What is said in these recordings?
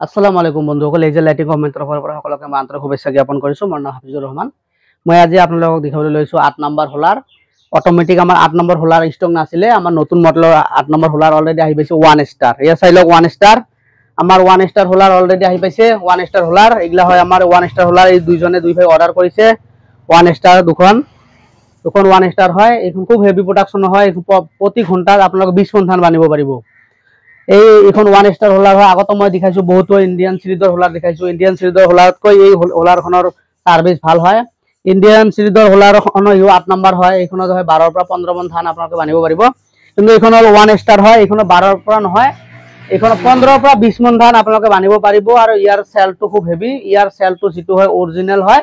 আসসালামু আলাইকুম বন্ধুসকল, এই যে লাইটিং কমেন্টৰ পৰা সকলোকে মই আন্তৰিক শুভেচ্ছা জ্ঞাপন কৰিছোঁ। মোৰ নাম হাফিজুৰ ৰহমান। মই আজি আপোনালোকক দেখাবলৈ লৈছোঁ 8 নম্বৰ হোলাৰ অটোমেটিক। আমাৰ 8 নম্বৰ হোলাৰ ষ্টক নাছিলে, আমাৰ নতুন মডেলৰ 8 নম্বৰ হোলাৰ অলৰেডি আহি পাইছে 1 ষ্টাৰ। এয়া চাই লওক 1 ষ্টাৰ, আমাৰ 1 ষ্টাৰ হোলাৰ অলৰেডি আহি পাইছে। 1 ষ্টাৰ হোলাৰ এইগিলা হয় আমাৰ 1 ষ্টাৰ হোলাৰ। এই দুইজনে দুই ভাই অৰ্ডাৰ কৰিছে 1 ষ্টাৰ দুখন 1 ষ্টাৰ হয়। এইখন খুব হেভি প্ৰডাকশ্যন হয়। প্ৰতি ঘণ্টাত আপোনালোকে 20 মন ধান বানিব পাৰিব। এইখন 1 ষ্টাৰ হোলাৰ হয়। আগতে মই দেখাইছো বহুতো ইণ্ডিয়ান সিৰিজৰ হোলাৰ দেখাইছো। ইণ্ডিয়ান সিৰিজৰ হোলাৰতকৈ এই হোলাৰখনৰ সাৰ্ভিস ভাল হয়। ইণ্ডিয়ান সিৰিজৰ হোলাৰখন 8 নম্বৰ হয়। এইখনত হয় 12 পৰা 15 মন ধান আপোনালোকে বানিব পাৰিব। কিন্তু এইখন 1 ষ্টাৰ হয়। এইখনত 12 পৰা নহয়, এইখনত 15 পৰা 20 মন ধান আপোনালোকে বানিব পাৰিব। আৰু ইয়াৰ সেলটো খুব হেভি। ইয়াৰ সেলটো যেটো হয় অৰিজিনাল হয়।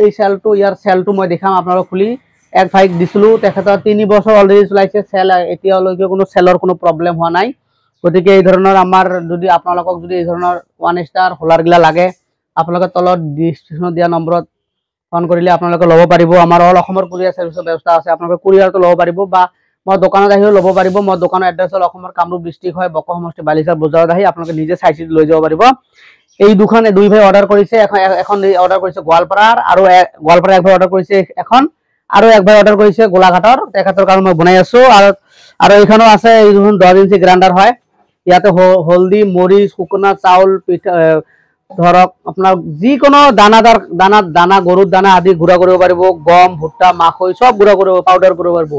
এই সেলটো ইয়াৰ সেলটো মই দেখাম আপোনালোকক খুলি। এক ভাইক দিছিলো, তেখেতৰ 3 বছৰ অলৰেডি চলাইছে সেল, এতিয়ালৈকে কোনো সেলৰ কোনো প্ৰব্লেম হোৱা নাই। গতিকে এই ধৰণৰ আমাৰ যদি আপোনালোকক যদি এই ধৰণৰ 1 ষ্টাৰ হোলাৰ গিলা লাগে, আপোনালোকে তলত ডিসক্ৰিপশনত দিয়া নম্বৰত ফোন কৰিলে আপোনালোকে ল'ব পাৰিব। আমাৰ অল অসমৰ কুৰিয়াৰ সাৰ্ভিসৰ ব্যৱস্থা আছে। আপোনালোকে কুৰিয়াৰটো ল'ব পাৰিব বা মই দোকানত আহিও ল'ব পাৰিব। মই দোকানৰ এড্ৰেছ হ'ল অসমৰ কামৰূপ ডিস্ট্ৰিক্ট হয়, বক সমষ্টি বালিচাৰ বজাৰত আহি আপোনালোকে নিজে চাই চিতি লৈ যাব পাৰিব। এই দুই ভাই অৰ্ডাৰ কৰিছে। এখন অৰ্ডাৰ কৰিছে গোৱালপাৰাৰ, আৰু গোৱালপাৰা এক ভাই অৰ্ডাৰ কৰিছে এখন, আৰু এক ভাই অৰ্ডাৰ কৰিছে গোলাঘাটৰ। তেখেতৰ কাৰণে মই বনাই আছো। আৰু এইখনো আছে, এই 10 ইঞ্চি গ্ৰাইণ্ডাৰ হয়। ইয়াতে হলদি, মৰিচ, শুকনা চাউল, পিঠা ধৰক আপোনাৰ যিকোনো দানা গৰুৰ দানা আদি গুড়া কৰিব পাৰিব। গম, ভুট্টা, মাকৈ সব গুড়া কৰিব, পাউডাৰ কৰিব পাৰিব।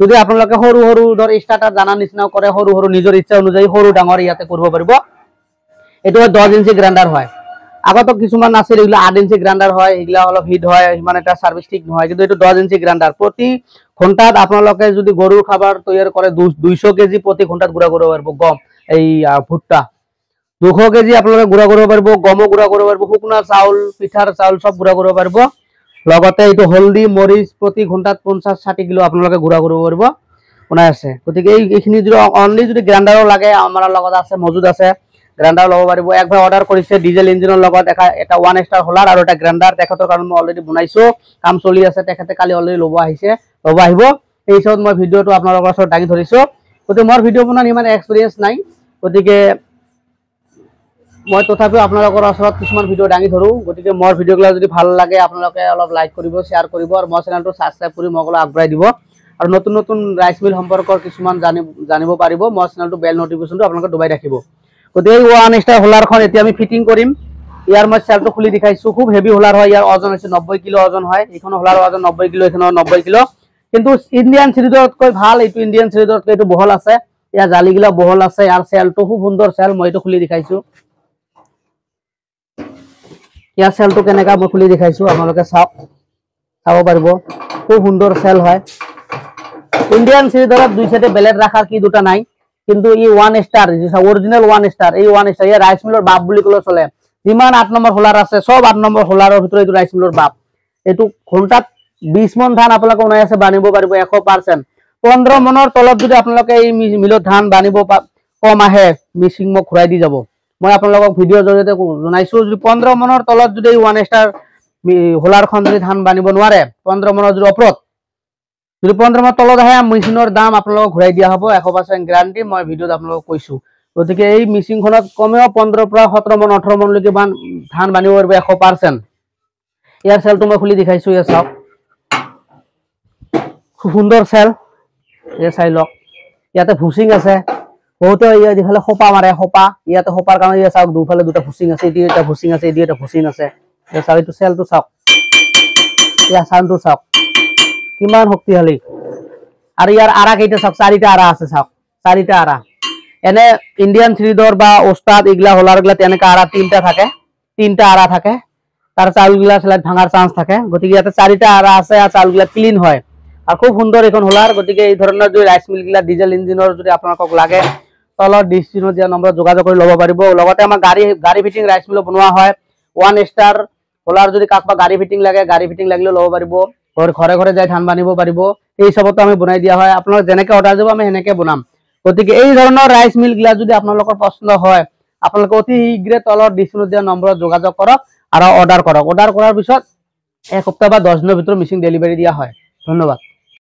যদি আপোনালোকে সৰু সৰু ধৰ ষ্টাৰ্টাৰ দানা নিচিনা কৰে, সৰু সৰু নিজৰ ইচ্ছা অনুযায়ী সৰু ডাঙৰ ইয়াতে কৰিব পাৰিব। এইটো 10 ইঞ্চি গ্ৰাইণ্ডাৰ হয়। আগতো কিছুমান আছিল, এইগুলা 8 ইঞ্চি গ্ৰাইণ্ডাৰ হয়। এইগুলা অলপ হিট হয়, ইমান এটা সাৰ্ভিস ঠিক নহয়। কিন্তু এইটো 10 ইঞ্চি গ্ৰাইণ্ডাৰ। প্ৰতি ঘণ্টাত আপোনালোকে যদি গৰুৰ খাবাৰ তৈয়াৰ কৰে 200 কেজি প্ৰতি ঘণ্টাত গুড়া কৰিব পাৰিব। গম এই ভুট্টা 200 কেজি আপোনালোকে গুড়া কৰিব পাৰিব। গমো গুড়া কৰিব পাৰিব, শুকনা চাউল, পিঠাৰ চাউল সব গুড়া কৰিব পাৰিব। লগতে এইটো হলদি, মৰিচ প্ৰতি ঘণ্টাত 50-60 কিলো আপোনালোকে গুড়া কৰিব পাৰিব। বনাই আছে। গতিকে এইখিনি যদি অনলি যদি গ্ৰাইণ্ডাৰো লাগে, আমাৰ লগত আছে, মজুদ আছে, গ্ৰাইণ্ডাৰ ল'ব পাৰিব। এক ভাই অৰ্ডাৰ কৰিছে ডিজেল ইঞ্জিনৰ লগত এটা 1 ষ্টাৰ হোলাৰ আৰু এটা গ্ৰাইণ্ডাৰ। তেখেতৰ কাৰণে মই অলৰেডি বনাইছো, কাম চলি আছে। তেখেতে কালি অলৰেডি ল'ব আহিব। এই হিচাপত মই ভিডিঅ'টো আপোনালোকৰ ওচৰত দাঙি ধৰিছো। গতিকে মোৰ ভিডিঅ' বনোৱাৰ ইমান এক্সপিৰিয়েঞ্চ নাই, গতিকে মই তথাপিও আপোনালোকৰ ওচৰত কিছুমান ভিডিঅ' দাঙি ধৰো। গতিকে মোৰ ভিডিঅ'গুলো যদি ভাল লাগে আপোনালোকে অলপ লাইক কৰিব, শ্বেয়াৰ কৰিব, আৰু মোৰ চেনেলটো সাবস্ক্ৰাইব কৰি মোক অলপ আগবঢ়াই দিব। আৰু নতুন নতুন ৰাইচ মিল সম্পৰ্কৰ কিছুমান জানিব পাৰিব। মোৰ চেনেলটো বেল নটিফিকেশনটো আপোনালোকে দবাই ৰাখিব। গতিকে এই 1 ষ্টাৰ হোলাৰখন এতিয়া আমি ফিটিং কৰিম। ইয়াৰ মই সেলটো খুলি দেখাইছো। খুব হেভি হোলাৰ হয়। ইয়াৰ ওজন হৈছে 90 কিলো ওজন হয়। এইখন হোলাৰৰ ওজন 90 কিলো, এইখনৰ 90 কিলো। কিন্তু ইণ্ডিয়ান সিৰিজতকৈ ভাল। এইটো ইণ্ডিয়ান সিৰিজতকৈ এইটো বহল আছে। ইয়াৰ জালিগিলা বহল আছে। ইয়াৰ সেলটো খুব সুন্দৰ সেল। মই এইটো খুলি দেখাইছো। ইয়াৰ সেলটো কেনেকা মই খুলি দেখাইছো, আপোনালোকে চাব পাৰিব। খুব সুন্দৰ সেল হয়। ইণ্ডিয়ান সিৰিজত দুই সাইডে বেলেট ৰাখাৰ কি দুটা নাই, কিন্তু ই 1 ষ্টাৰ অৰিজিনাল 1 ষ্টাৰ। এই 1 ষ্টাৰ ইয়াৰ ৰাইচ মিলৰ বাপ বুলি ক'লে চলে। যিমান 8 নম্বৰ হোলাৰ আছে সব 8 নম্বৰ হোলাৰৰ ভিতৰত এইটো ৰাইচ মিলৰ বাপ। এইটো ঘণ্টাত 20 মন ধান আপোনালোকে উনাই আছে বানিব পাৰিব 100%। 15 মনৰ তলত যদি আপোনালোকে এই মিলত ধান বানিব কম আহে, মিচিং মোক ঘূৰাই দি যাব। মই আপোনালোকক ভিডিঅ'ৰ জৰিয়তে জনাইছো, যদি 15 মনৰ তলত যদি 1 ষ্টাৰ হোলাৰখন যদি ধান বানিব নোৱাৰে, 15 মনৰ যদি ওপৰত, যদি 15 মনৰ তলত আহে, মেচিনৰ দাম আপোনালোকক ঘূৰাই দিয়া হ'ব। 100% গ্যাৰান্টি মই ভিডিঅ'ত আপোনালোকক কৈছো। গতিকে এই মেচিনখনত কমেও 15 পৰা 17 মন 18 মনলৈকে ধান বানিব পাৰিব 100%। ইয়াৰ সেলটো মই খুলি দেখাইছো। ইয়াৰ চাওক, খুব সুন্দৰ সেল। এই চাই লওক, ইয়াতে ভুচিং আছে। বহুতে ইফালে সোপা মাৰে, সোপা ইয়াতে সোপাৰ কাৰণে ইয়াত চাওক দুফালে দুটা ভুচিং আছে। এটি এটা ভুচিং আছে, এটি এটা ভুচিং আছে। এই চাওক, এইটো সেলটো চাওক, ইয়াৰ সাউণ্ডটো চাওক কিমান শক্তিশালী। আৰু ইয়াৰ আৰা কেইটা চাওক, 4টা আৰা আছে। চাওক 4টা আৰা। এনে ইণ্ডিয়ান সিৰিজৰ বা ওস্তাদ এইগিলা হোলাৰ গিলা তেনেকা আৰা 3টা থাকে, 3টা আৰা থাকে। তাৰ চাউলগিলা স্লাইড ভাঙাৰ চান্স থাকে। গতিকে ইয়াতে 4টা আৰা আছে, আৰু চাউলগিলা ক্লিন হয়। আৰু খুব সুন্দৰ এখন হোলাৰ। গতিকে এই ধৰণৰ যদি ৰাইচ মিল গিলা ডিজেল ইঞ্জিনৰ যদি আপোনালোকক লাগে, তলত ডিসক্ৰিপশনত দিয়া নম্বৰত যোগাযোগ কৰি ল'ব পাৰিব। লগতে আমাৰ গাড়ী ফিটিং ৰাইচ মিল বনোৱা হয়। 1 ষ্টাৰ হোলাৰ যদি কাৰোবাক গাড়ী ফিটিং লাগে, গাড়ী ফিটিং লাগিলেও ল'ব পাৰিব। ঘৰে ঘৰে যাই ধান বানিব পাৰিব। এই হিচাপতো আমি বনাই দিয়া হয়। আপোনালোক যেনেকে অৰ্ডাৰ দিব আমি সেনেকে বনাম। গতিকে এই ধৰণৰ ৰাইচ মিল গিলা যদি আপোনালোকৰ পছন্দ হয়, আপোনালোকে অতি শীঘ্ৰে তলত ডিসক্ৰিপশনত দিয়া নম্বৰত যোগাযোগ কৰক আৰু অৰ্ডাৰ কৰক। অৰ্ডাৰ কৰাৰ পিছত 1 সপ্তাহ বা 10 দিনৰ ভিতৰত মেচিন ডেলিভাৰী দিয়া হয়। ধন্যবাদ।